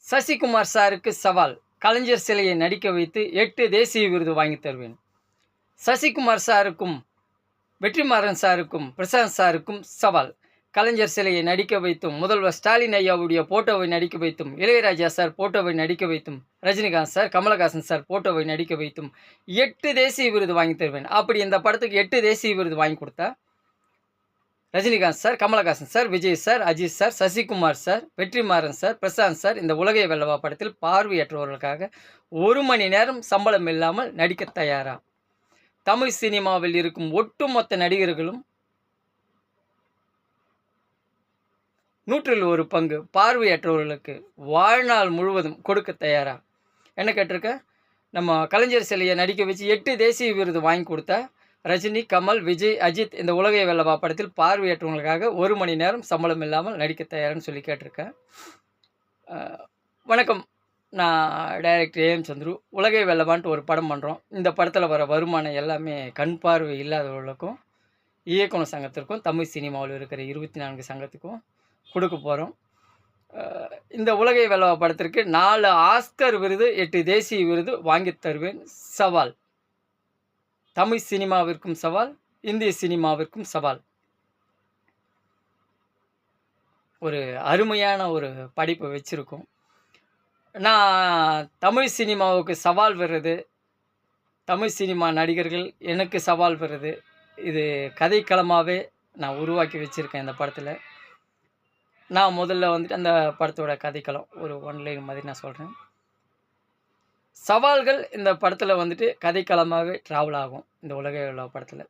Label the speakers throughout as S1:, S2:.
S1: சசிகுமார் சாருக்கு சவால். கலைஞர் சிலையை நடிக்க வைத்து 8 தேசிய விருது வாங்கித் தருவேன். சசிகுமார் சாருக்கும், வெற்றிமாறன் சாருக்கும், பிரசாந்த் சாருக்கும் சவால். கலைஞர் சிலையை நடிக்க வைத்தும், முதல்வர் ஸ்டாலின் ஐயாவுடைய போட்டோவை நடிக்க வைத்தும், இளையராஜா சார் போட்டோவை நடிக்க வைத்தும், ரஜினிகாந்த் சார், கமலஹாசன் சார் போட்டோவை நடிக்க வைத்தும் 8 தேசிய விருது வாங்கித் தருவேன். அப்படி இந்த படத்துக்கு 8 தேசிய விருது வாங்கி கொடுத்தா, Rajinikanth sir, Kamal Haasan sir, Vijay sir, Ajith sir, Sasikumar sir, Vetrimaaran sir, Prashanth sir இந்த உலகை வெல்லவா படத்தில் பார்வையற்றவர்களுக்காக 1 மணி நேரம் சம்பளம் இல்லாமல் நடிக்க தயாரா? தமிழ் சினிமாவில் இருக்கும் ஒட்டுமொத்த நடிகர்களும் 100ல் 1 பங்கு பார்வையற்றவர்களுக்கு வாழ்நாள் முழுவதும் கொடுக்க தயாரா? என்ன கேட்டிருக்க? நம்ம கலைஞர் சிலையை நடிக்க வச்சு 8 தேசிய விருது வாங்கி கொடுத்தா, ரஜினி, கமல், விஜய், அஜித் இந்த உலகை வெல்லவா படத்தில் பார்வையற்றவங்களுக்காக 1 மணி நேரம் சம்பளம் இல்லாமல் நடிக்க தயார்னு சொல்லி கேட்டிருக்கேன். வணக்கம், நான் டைரக்டர் ஏஎம் சந்துரு. உலகை வெல்லவான்ட்டு ஒரு படம் பண்ணுறோம். இந்த படத்தில் வர வருமானம் எல்லாமே கண் பார்வை இல்லாதவர்களுக்கும், இயக்குனர் சங்கத்திற்கும், தமிழ் சினிமாவில் இருக்கிற 24 சங்கத்துக்கும் கொடுக்க போகிறோம். இந்த உலகை வெல்லவா படத்திற்கு 4 ஆஸ்கர் விருது, 8 தேசிய விருது வாங்கித் தருவேன். சவால். தமிழ் சினிமாவிற்கும் சவால், இந்திய சினிமாவிற்கும் சவால். ஒரு அருமையான ஒரு படைப்பை வச்சுருக்கோம். நான் தமிழ் சினிமாவுக்கு சவால் விடுறது, தமிழ் சினிமா நடிகர்கள் எனக்கு சவால் விடுறது, இது கதைக்களமாகவே நான் உருவாக்கி வச்சுருக்கேன். இந்த படத்தில் நான் முதல்ல வந்துட்டு அந்த படத்தோட கதைக்களம் ஒரு ஒன்லைன் மாதிரி நான் சொல்கிறேன். சவால்கள் இந்த படத்தில் வந்துட்டு கதைக்களமாகவே ட்ராவல் ஆகும். இந்த உலகை வெல்லவா படத்தில்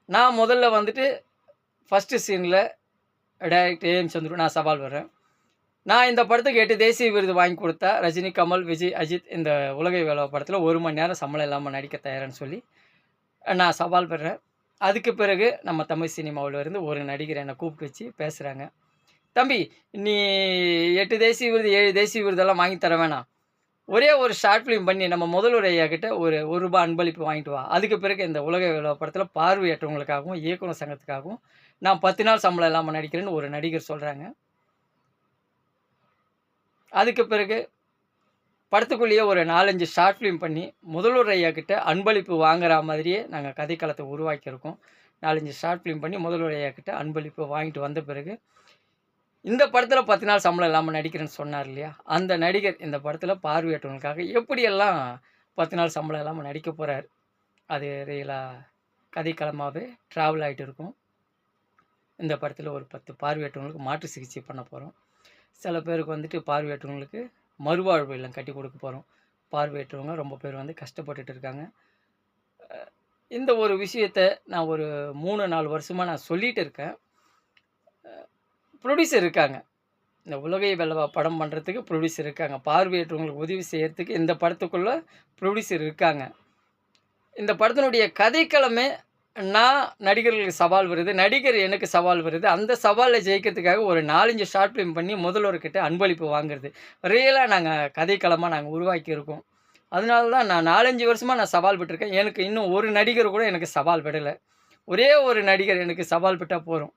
S1: நான் முதல்ல வந்துட்டு ஃபஸ்ட்டு சீனில் டைரக்டர் ஏஎம் சந்துரு நான் சவால் வர்றேன். நான் இந்த படத்துக்கு 8 தேசிய விருது வாங்கி கொடுத்தா, ரஜினி, கமல், விஜய், அஜித் இந்த உலகை வெல்லவா படத்தில் 1 மணி நேரம் சம்பளம் இல்லாமல் நடிக்க தயார்னு சொல்லி நான் சவால் பெறேன். அதுக்கு பிறகு நம்ம தமிழ் சினிமாவில் இருந்து ஒரு நடிகர் என்னை கூப்பிட்டு வச்சு பேசுகிறாங்க. தம்பி, நீ 8 தேசிய விருது 7 தேசிய விருதெல்லாம் வாங்கி தர வேணாம், ஒரே ஒரு ஷார்ட் ஃபிலிம் பண்ணி நம்ம முதல்வர் ஐயா கிட்ட ஒரு ₹1 அன்பளிப்பு வாங்கிட்டு வா. அதுக்கு பிறகு இந்த உலகை வெல்லவா படத்தில் பார்வையற்றவங்களுக்காகவும், இயக்குனர் சங்கத்துக்காகவும் நான் 10 நாள் சம்பளம் இல்லாமல் நடிக்கிறேன்னு ஒரு நடிகர் சொல்கிறாங்க. அதுக்கு பிறகு படத்துக்குள்ளேயே ஒரு 4-5 ஷார்ட் ஃபிலிம் பண்ணி முதல்வர் ஐயா கிட்ட அன்பளிப்பு வாங்குற மாதிரியே நாங்கள் கதைக்களத்தை உருவாக்கியிருக்கோம். 4-5 ஷார்ட் ஃபிலிம் பண்ணி முதல்வர் ஐயா கிட்ட அன்பளிப்பு வாங்கிட்டு வந்த பிறகு இந்த படத்தில் 10 நாள் சம்பளம் இல்லாமல் நடிக்கிறேன்னு சொன்னார் இல்லையா, அந்த நடிகர் இந்த படத்தில் பார்வையற்றவங்களுக்காக எப்படியெல்லாம் 10 நாள் சம்பளம் இல்லாமல் நடிக்க போகிறார், அது ரியலாக கதைக்களமாகவே ட்ராவல் ஆகிட்டு இருக்கும். இந்த படத்தில் ஒரு 10 பார்வையற்றவங்களுக்கு மாற்று சிகிச்சை பண்ண போகிறோம். சில பேருக்கு வந்துட்டு பார்வையற்றவங்களுக்கு மறுவாழ்வு இல்லம் கட்டி கொடுக்க போகிறோம். பார்வையற்றவங்க ரொம்ப பேர் வந்து கஷ்டப்பட்டுட்டு இருக்காங்க. இந்த ஒரு விஷயத்தை நான் ஒரு 3-4 வருஷமாக நான் சொல்லிகிட்டு இருக்கேன். ப்ரொடியூசர் இருக்காங்க, இந்த உலகை வெல்லவா படம் பண்ணுறதுக்கு ப்ரொடியூசர் இருக்காங்க. பார்வையற்றவங்களுக்கு உதவி செய்கிறதுக்கு இந்த படத்துக்குள்ளே ப்ரொடியூசர் இருக்காங்க. இந்த படத்தினுடைய கதைக்களமே நான் நடிகர்களுக்கு சவால் வருது, நடிகர் எனக்கு சவால் வருது. அந்த சவாலில் ஜெயிக்கிறதுக்காக ஒரு 4-5 ஷார்ட் ஃபிலிம் பண்ணி முதல்வர்கிட்ட அன்பளிப்பு வாங்குறது ரியலாக நாங்கள் கதைக்களமாக நாங்கள் உருவாக்கியிருக்கோம். அதனால தான் நான் 4-5 வருஷமாக நான் சவால் விட்டுருக்கேன். எனக்கு இன்னும் ஒரு நடிகர் கூட எனக்கு சவால் விடலை. ஒரே ஒரு நடிகர் எனக்கு சவால் விட்டால் போகிறோம்.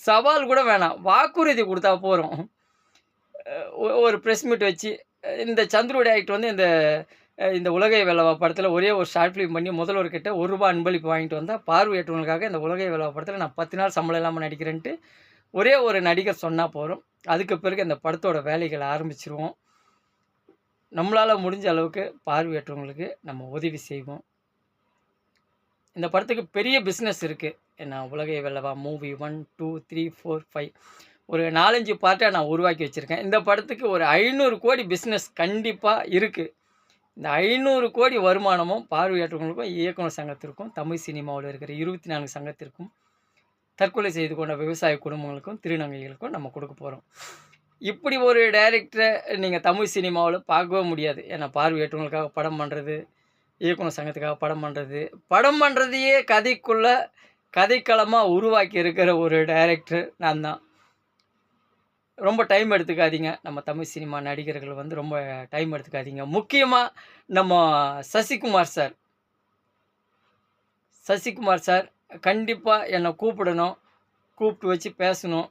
S1: சவால் கூட வேணாம், வாக்குறுதி கொடுத்தா போகிறோம். ஒரு ப்ரெஸ் மீட் வச்சு இந்த சந்துரு டைரக்டர் வந்து இந்த உலகை வெல்லவா படத்தில் ஒரே ஒரு ஷார்ட் ஃபிலிம் பண்ணி முதல்வர்கிட்ட ₹1 அன்பளிப்பு வாங்கிட்டு வந்தால், பார்வையற்றவங்களுக்காக இந்த உலகை வெல்லவா படத்தில் நான் 10 நாள் சம்பளம் இல்லாமல் நடிக்கிறேன்ட்டு ஒரே ஒரு நடிகர் சொன்னால் போகிறோம். அதுக்கு பிறகு இந்த படத்தோட வேலைகளை ஆரம்பிச்சிருவோம். நம்மளால் முடிஞ்ச அளவுக்கு பார்வையற்றவங்களுக்கு நம்ம உதவி செய்வோம். இந்த படத்துக்கு பெரிய பிஸ்னஸ் இருக்குது. ஏன்னா உலகை வெல்லவா மூவி 1, 2, 3, 4, 5 ஒரு 4-5 பார்ட்டாக நான் உருவாக்கி வச்சுருக்கேன். இந்த படத்துக்கு ஒரு 500 கோடி பிஸ்னஸ் கண்டிப்பாக இருக்குது. இந்த 500 கோடி வருமானமும் பார்வையற்றவங்களுக்கும், இயக்குனர் சங்கத்திற்கும், தமிழ் சினிமாவில் இருக்கிற 24 சங்கத்திற்கும், தற்கொலை செய்து கொண்ட விவசாய குடும்பங்களுக்கும், திருநங்கைகளுக்கும் நம்ம கொடுக்க போகிறோம். இப்படி ஒரு டைரக்டரை நீங்கள் தமிழ் சினிமாவில் பார்க்கவே முடியாது. ஏன்னா பார்வையற்றவங்களுக்காக படம் பண்ணுறது, இயக்குனர் சங்கத்துக்காக படம் பண்ணுறதையே கதைக்குள்ளே கதைக்களமாக உருவாக்கி இருக்கிற ஒரு டைரக்டர் நான் தான். ரொம்ப டைம் எடுத்துக்காதீங்க. நம்ம தமிழ் சினிமா நடிகர்கள் வந்து ரொம்ப டைம் எடுத்துக்காதீங்க. முக்கியமாக நம்ம சசிகுமார் சார் கண்டிப்பாக என்னை கூப்பிடணும், கூப்பிட்டு வச்சு பேசணும்.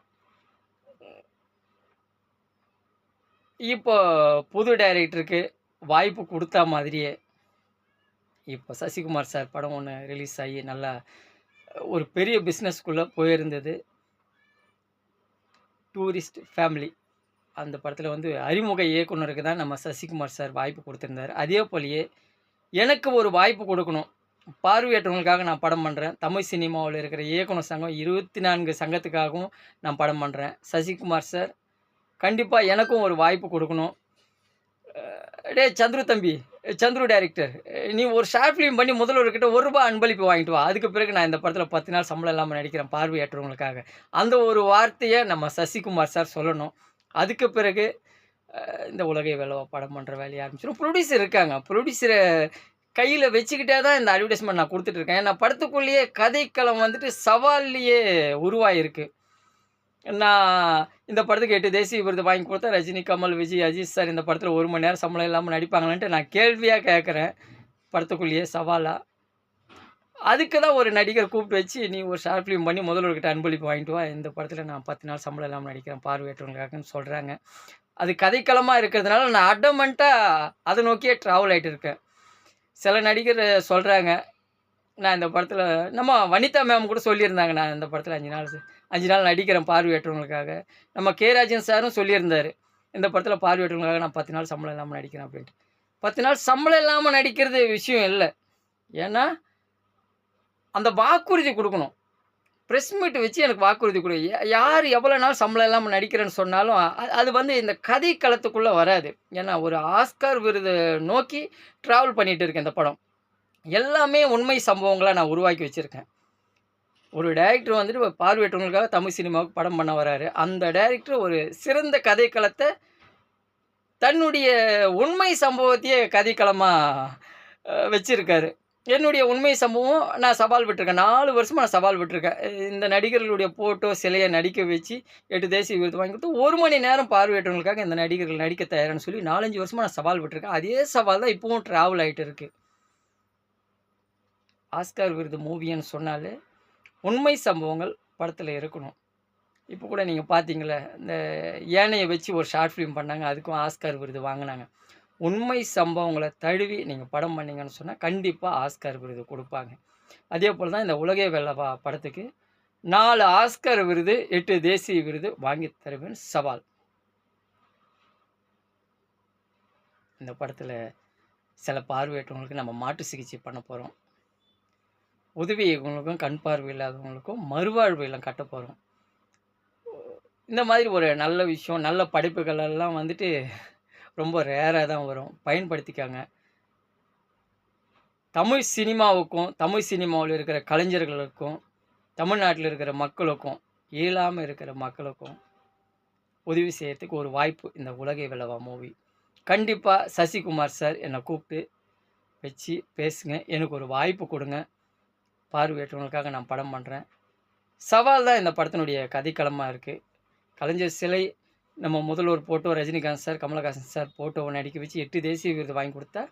S1: இப்போ புது டைரக்டருக்கு வாய்ப்பு குடுத்தா மாதிரியே, இப்போ சசிகுமார் சார் படம் ஒண்ணு ரிலீஸ் ஆகி நல்லா ஒரு பெரிய பிசினஸ்க்குள்ள போயிருந்தது. Tourist family. அந்த படத்துல வந்து அறிமுக இயக்குனருக்கு தான் நம்ம சசிகுமார் சார் வாய்ப்பு குடுத்திருந்தாரு. அதே போலயே எனக்கு ஒரு வாய்ப்பு குடுக்கணும். பார்வையற்றவங்களுக்காக நான் படம் பண்றேன். தமிழ் சினிமாவுல இருக்கிற இயக்குனர் சங்கம் 24 சங்கத்துக்காகவும் நான் படம் பண்றேன். சசிகுமார் சார் கண்டிப்பா எனக்கும் ஒரு வாய்ப்பு குடுக்கணும். "டேய் சந்துரு தம்பி, சந்துரு டைரக்டர், நீ ஒரு ஷார்ட் ஃபிலிம் பண்ணி முதல்வர்கிட்ட ரூ. 1 அன்பளிப்பு வாங்கிட்டு வா. அதுக்கு பிறகு நான் இந்த படத்துல 10 நாள் சம்பளம் இல்லாம நடிக்கிறேன் பார்வையற்றவங்களுக்காக." அந்த ஒரு வார்த்தைய நம்ம சசிகுமார் சார் சொல்லணும். அதுக்கு பிறகு இந்த உலகை வெல்லவா படம் பண்ற வேலைய ஆரம்பிச்சிரும். புரொடியூசர் இருக்காங்க. புரொடியூசர கையில வச்சுக்கிட்டே தான் இந்த அட்வர்டைஸ்மென்ட் நான் குடுத்துட்டு இருக்கேன். ஏன்னா படத்துக்குள்ளேயே கதைக்களம் வந்துட்டு சவால்லயே உருவாயிருக்கு. நான் இந்த படத்துக்கு 8 தேசிய விருது வாங்கி குடுத்தேன். ரஜினி, கமல், விஜய், அஜித் சார் இந்த படத்துல 1 மணி நேரம் சம்பளம் இல்லாம நடிப்பாங்களான்ட்டு நான் கேள்வியா கேட்கிறேன். படத்துக்குள்ளேயே சவாலா. அதுக்கு தான் ஒரு நடிகர் கூப்பிட்டு வச்சு, "நீ ஒரு ஷார்ட் ஃபிலிம் பண்ணி முதல்வர்கிட்ட அன்பளிப்பு வாங்கிட்டு வா. இந்த படத்துல நான் 10 நாள் சம்பளம் இல்லாம நடிக்கிறேன் பார்வையற்றவங்களுக்காகன்னு" சொல்றாங்க. அது கதைக்களமா இருக்கிறதுனால நான் அடமன்ட்டா அத நோக்கியே டிராவல் ஆயிட்டு இருக்கேன். சில நடிகர் சொல்றாங்க, நான் இந்த படத்துல நம்ம வனிதா மேம் கூட சொல்லியிருந்தாங்க, நான் இந்த படத்துல 5 நாள் நடிக்கிறேன் பார்வையற்றவங்களுக்காக. நம்ம ராஜன் சாரும் சொல்லியிருந்தாரு, இந்த படத்துல பார்வையற்றவங்களுக்காக நான் 10 நாள் சம்பளம் இல்லாம நடிக்கிறேன் அப்படின்ட்டு. 10 நாள் சம்பளம் இல்லாம நடிக்கிறது விஷயம் இல்ல. ஏன்னா, அந்த வாக்குறுதி குடுக்கணும். பிரஸ் மீட் வச்சு எனக்கு வாக்குறுதி குடு. யார் எவ்வளோ நாள் சம்பளம் இல்லாம நடிக்கிறேன்னு சொன்னாலும், அது வந்து இந்த கதை களத்துக்குள்ள வராது. ஏன்னா, ஒரு ஆஸ்கார் விருது நோக்கி டிராவல் பண்ணிட்டு இருக்கு இந்த படம். எல்லாமே உண்மை சம்பவங்களா நான் உருவாக்கி வச்சிருக்கேன். ஒரு டைரக்டர் வந்துட்டு பார்வையற்றவங்களுக்காக தமிழ் சினிமாவுக்கு படம் பண்ண வராரு. அந்த டைரக்டர் ஒரு சிறந்த கதைக்களத்த தன்னுடைய உண்மை சம்பவத்தையே கதைக்களமா வச்சிருக்காரு. என்னுடைய உண்மை சம்பவம் நான் சவால் விட்டுருக்கேன். 4 வருஷமா நான் சவால் விட்டுருக்கேன். இந்த நடிகர்களுடைய ஃபோட்டோ, சிலைய நடிக்க வச்சு 8 தேசிய விருது வாங்கி கொடுத்து 1 மணி நேரம் பார்வையற்றவங்களுக்காக இந்த நடிகர்கள் நடிக்க தயார்ன்னு சொல்லி 4, 5 வருஷமா நான் சவால் விட்டுருக்கேன். அதே சவால் தான் இப்பவும் டிராவல் ஆயிட்டு இருக்கு. ஆஸ்கார் விருது மூவின்னு சொன்னாலே உண்மை சம்பவங்கள் படத்துல இருக்கணும். இப்போ கூட நீங்க பார்த்தீங்கள்ல, இந்த யானைய வச்சு ஒரு ஷார்ட் ஃபிலிம் பண்ணாங்க. அதுக்கும் ஆஸ்கார் விருது வாங்குனாங்க. உண்மை சம்பவங்கள தழுவி நீங்க படம் பண்ணீங்கன்னு சொன்னா, கண்டிப்பா ஆஸ்கார் விருது குடுப்பாங்க. அதேபோல தான் இந்த உலகை வெல்லவா படத்துக்கு 4 ஆஸ்கார் விருது, 8 தேசிய விருது வாங்கி தருவேன் சவால். இந்த படத்துல சில பார்வையற்றவங்களுக்கு நம்ம மாற்று சிகிச்சை பண்ண போறோம். உதவி இயக்குனர்களுக்கும், கண் பார்வை இல்லாதவங்களுக்கும் மறுவாழ்வு இல்லம் கட்டப் போறோம். இந்த மாதிரி ஒரு நல்ல விஷயம், நல்ல படைப்புகள் எல்லாம் வந்துட்டு ரொம்ப ரேரா தான் வரும். பயன்படுத்திக்கங்க. தமிழ் சினிமாவுக்கும், தமிழ் சினிமாவுல இருக்கிற கலைஞர்களுக்கும், தமிழ்நாட்டுல இருக்கிற மக்களுக்கும், இயலாம இருக்கிற மக்களுக்கும் உதவி செய்யறதுக்கு ஒரு வாய்ப்பு இந்த உலகை வெல்லவா மூவி. கண்டிப்பா சசிகுமார் சார் என்ன கூப்பிட்டு வச்சு பேசுங்க. எனக்கு ஒரு வாய்ப்பு குடுங்க. பார்வையற்றவங்களுக்காக நான் படம் பண்றேன். சவால் தான் இந்த படத்தினுடைய கதைக்களமா இருக்கு. கலைஞர் சிலை நம்ம முதல்வர் photo, Rajinikanth sir, Kamal Haasan sir போட்டோவ நடிக்க வச்சு 8 தேசிய விருது வாங்கி குடுத்தா,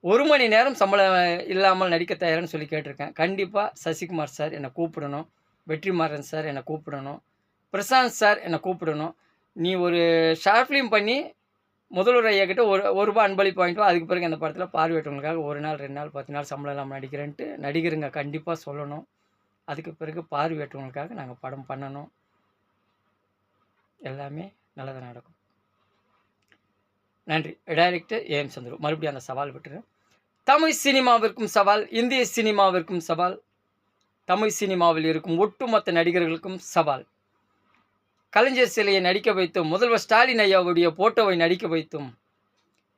S1: 1 மணி நேரம் சம்பளம் இல்லாமல் நடிக்க தயார்ன்னு சொல்லி கேட்டிருக்கேன். கண்டிப்பா சசிகுமார் சார் என்ன கூப்பிடணும். வெற்றிமாறன் சார் என்ன கூப்பிடணும். பிரசாந்த் சார் என்ன கூப்பிடணும். நீ ஒரு ஷார்ட் ஃபிலிம் பண்ணி முதல்வர் ஐயா கிட்ட ரூ. 1 அன்பளிப்பு வாங்கிட்டு வா. அதுக்கு பிறகு அந்த படத்துல பார்வையற்றவங்களுக்காக 1 நாள், 2 நாள், 10 நாள் சம்பளம் இல்லாம நடிக்கிறேன்ட்டு நடிகருங்க கண்டிப்பா சொல்லணும். அதுக்கு பிறகு பார்வையற்றவங்களுக்காக நாங்க படம் பண்ணணும். எல்லாமே நல்லதா நடக்கும். நன்றி. Director A M. சந்துரு. மறுபடியும் அந்த சவால் விட்டுறேன். தமிழ் சினிமாவிற்கும் சவால், இந்திய சினிமாவிற்கும் சவால், தமிழ் சினிமாவில் இருக்கும் ஒட்டுமொத்த நடிகர்களுக்கும் சவால். கலைஞர் சிலையை நடிக்க வைத்தும், முதல்வர் ஸ்டாலின் ஐயாவுடைய போட்டோவை நடிக்க வைத்தும்,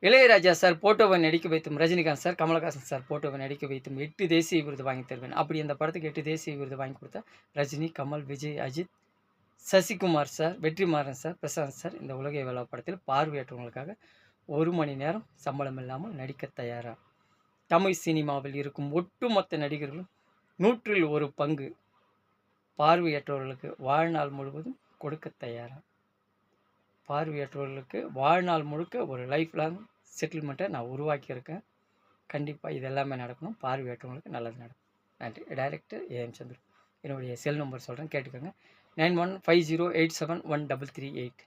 S1: இளையராஜா சார் போட்டோவை நடிக்க வைத்தும், ரஜினிகாந்த் சார், கமலஹாசன் சார் போட்டோவை நடிக்க வைத்தும் 8 தேசிய விருது வாங்கி தருவேன். அப்படி அந்த படத்துக்கு 8 தேசிய விருது வாங்கி கொடுத்தா, Rajini, Kamal, Vijay, Ajith, Sasikumar sir, Vetrimaaran sir, Prashanth sir இந்த உலகை வெல்லவா படத்தில் பார்வையற்றவங்களுக்காக 1 மணி நேரம் சம்பளம் இல்லாமல் நடிக்க தயாரா? தமிழ் சினிமாவில் இருக்கும் ஒட்டுமொத்த நடிகர்களும் 100ல் 1 பங்கு பார்வையற்றவர்களுக்கு வாழ்நாள் முழுவதும் கொடுக்க தயாரா? பார்வையற்றவர்களுக்கு வாழ்நாள் முழுக்க ஒரு லைஃப் லாங் செட்டில்மெண்ட்டை நான் உருவாக்கியிருக்கேன். கண்டிப்பாக இது எல்லாமே நடக்கணும். பார்வையற்றவங்களுக்கு நல்லது நடக்கும். நன்றி. Director A M. சந்துரு. என்னுடைய செல் நம்பர் சொல்கிறேன், கேட்டுக்கோங்க. 9150871338.